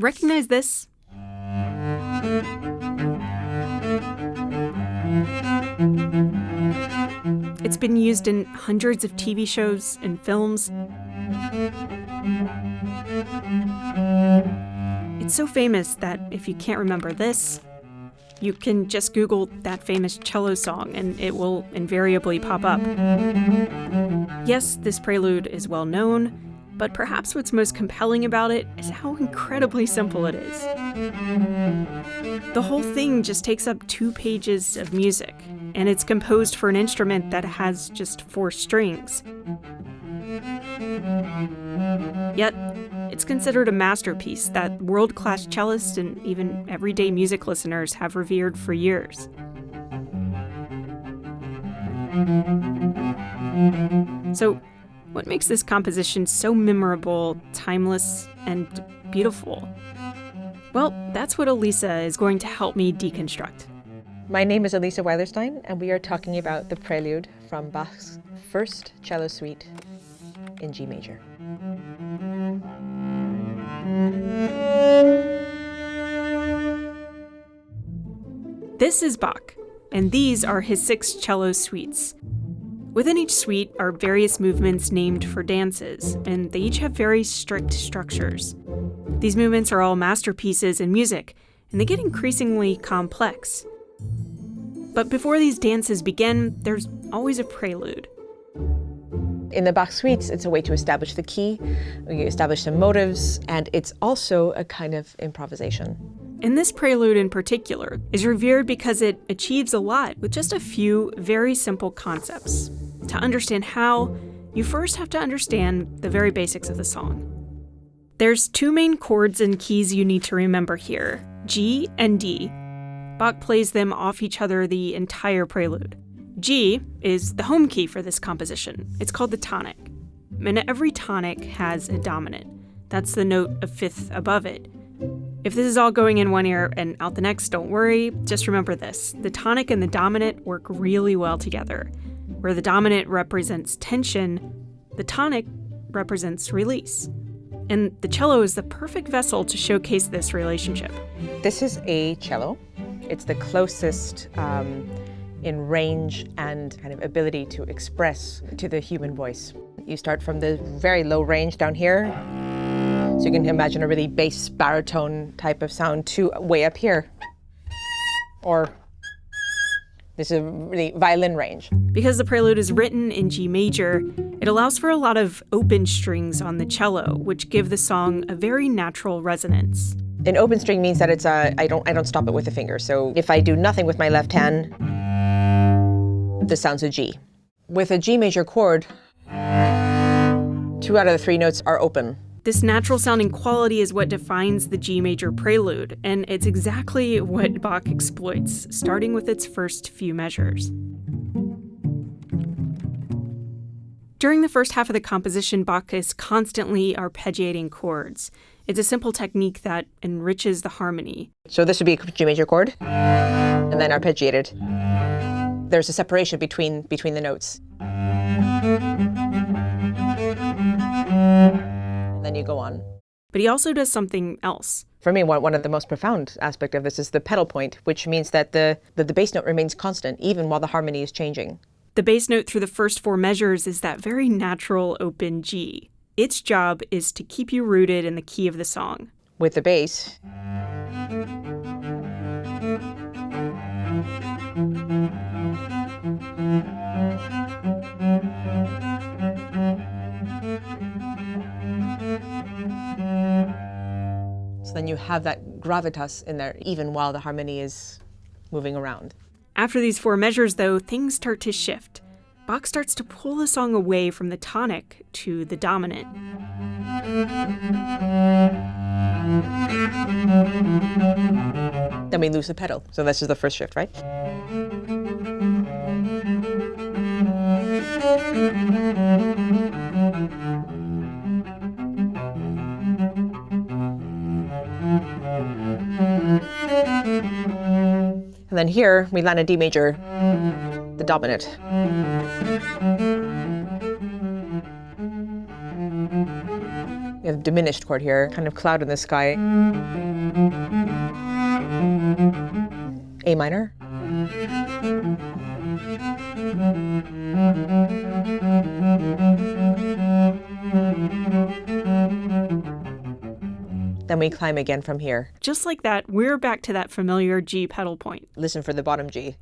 Recognize this? It's been used in hundreds of TV shows and films. It's so famous that if you can't remember this, you can just Google that famous cello song and it will invariably pop up. Yes, this prelude is well known, but perhaps what's most compelling about it is how incredibly simple it is. The whole thing just takes up 2 pages of music, and it's composed for an instrument that has just 4 strings. Yet, it's considered a masterpiece that world-class cellists and even everyday music listeners have revered for years. So, what makes this composition so memorable, timeless, and beautiful? Well, that's what Alisa is going to help me deconstruct. My name is Alisa Weilerstein, and we are talking about the prelude from Bach's first cello suite in G major. This is Bach, and these are his 6 cello suites. Within each suite are various movements named for dances, and they each have very strict structures. These movements are all masterpieces in music, and they get increasingly complex. But before these dances begin, there's always a prelude. In the Bach suites, it's a way to establish the key, you establish some motives, and it's also a kind of improvisation. And this prelude in particular is revered because it achieves a lot with just a few very simple concepts. To understand how, you first have to understand the very basics of the song. There's 2 main chords and keys you need to remember here, G and D. Bach plays them off each other the entire prelude. G is the home key for this composition. It's called the tonic. And every tonic has a dominant. That's the note a fifth above it. If this is all going in one ear and out the next, don't worry. Just remember this. The tonic and the dominant work really well together. Where the dominant represents tension, the tonic represents release. And the cello is the perfect vessel to showcase this relationship. This is a cello. It's the closest in range and kind of ability to express to the human voice. You start from the very low range down here, so you can imagine a really bass baritone type of sound, to way up here. Or this is a really violin range. Because the prelude is written in G major, it allows for a lot of open strings on the cello, which give the song a very natural resonance. An open string means that it's I don't stop it with a finger. So if I do nothing with my left hand, this sounds a G. With a G major chord, 2 out of the 3 notes are open. This natural sounding quality is what defines the G major prelude, and it's exactly what Bach exploits, starting with its first few measures. During the first half of the composition, Bach is constantly arpeggiating chords. It's a simple technique that enriches the harmony. So this would be a G major chord, and then arpeggiated. There's a separation between the notes. And then you go on. But he also does something else. For me, one of the most profound aspects of this is the pedal point, which means that the bass note remains constant even while the harmony is changing. The bass note through the first 4 measures is that very natural open G. Its job is to keep you rooted in the key of the song. With the bass, so then you have that gravitas in there even while the harmony is moving around. After these 4 measures, though, things start to shift. Bach starts to pull the song away from the tonic to the dominant. Then we lose the pedal. So this is the first shift, right? And then here, we land a D major, the dominant. We have diminished chord here, kind of cloud in the sky. A minor. Then we climb again from here. Just like that, we're back to that familiar G pedal point. Listen for the bottom G.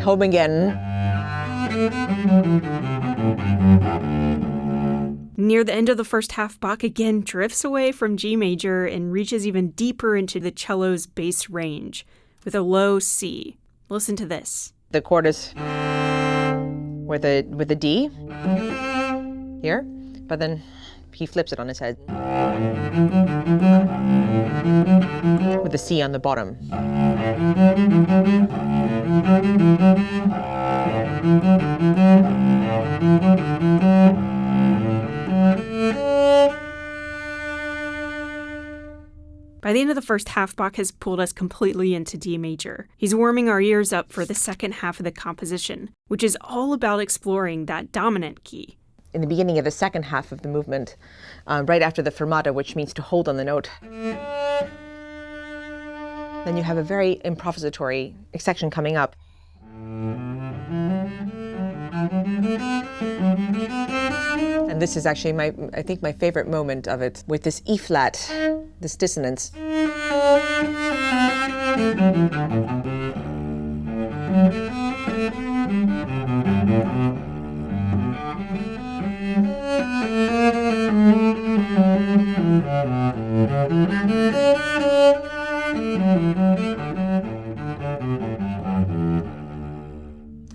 Home again. Near the end of the first half, Bach again drifts away from G major and reaches even deeper into the cello's bass range with a low C. Listen to this. The chord is with a D here, but then he flips it on his head with a C on the bottom. By the end of the first half, Bach has pulled us completely into D major. He's warming our ears up for the second half of the composition, which is all about exploring that dominant key. In the beginning of the second half of the movement, right after the fermata, which means to hold on the note, then you have a very improvisatory section coming up. And this is actually I think my favorite moment of it, with this E flat, this dissonance.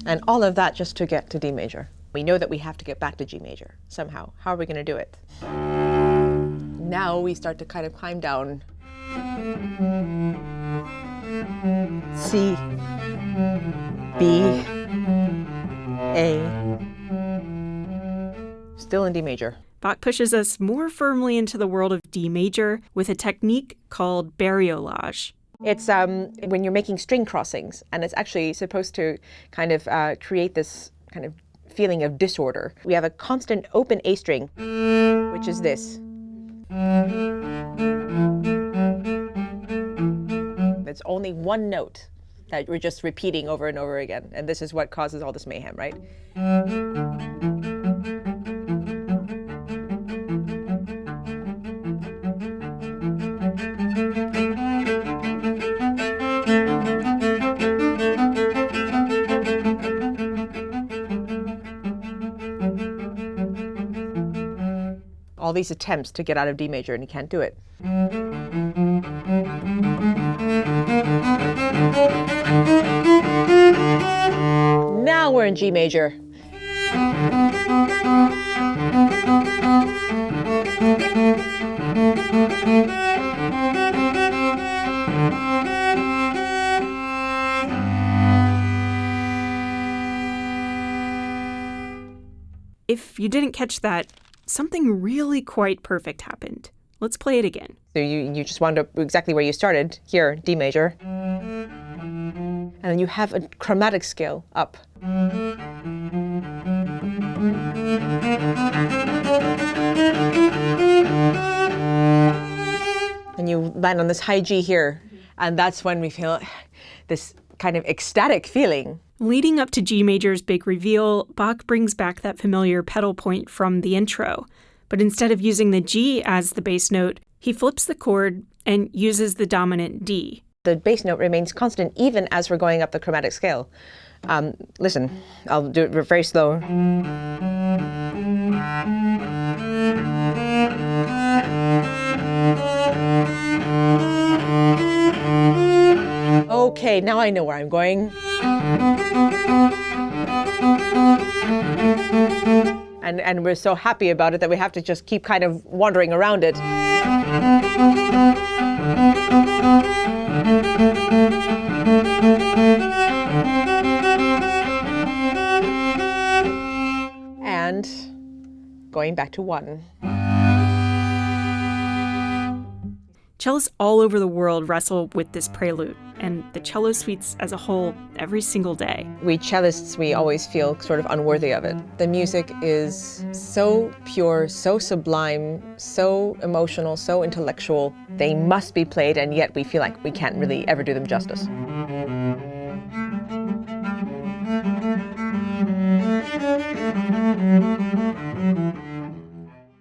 And all of that just to get to D major. We know that we have to get back to G major somehow. How are we going to do it? Now we start to kind of climb down. C, B, A, still in D major. Bach pushes us more firmly into the world of D major with a technique called bariolage. It's when you're making string crossings, and it's actually supposed to kind of create this kind of feeling of disorder. We have a constant open A string, which is this. It's only one note that we're just repeating over and over again, and this is what causes all this mayhem, right? All these attempts to get out of D major, and he can't do it. Now we're in G major. If you didn't catch that, something really quite perfect happened. Let's play it again. So you just wound up exactly where you started, here, D major. And then you have a chromatic scale up. And you land on this high G here, and that's when we feel this kind of ecstatic feeling. Leading up to G major's big reveal, Bach brings back that familiar pedal point from the intro. But instead of using the G as the bass note, he flips the chord and uses the dominant D. The bass note remains constant even as we're going up the chromatic scale. Listen, I'll do it very slow. Okay, now I know where I'm going. And we're so happy about it that we have to just keep kind of wandering around it. And going back to 1. Cellists all over the world wrestle with this prelude, and the cello suites as a whole every single day. We cellists, we always feel sort of unworthy of it. The music is so pure, so sublime, so emotional, so intellectual. They must be played, and yet we feel like we can't really ever do them justice.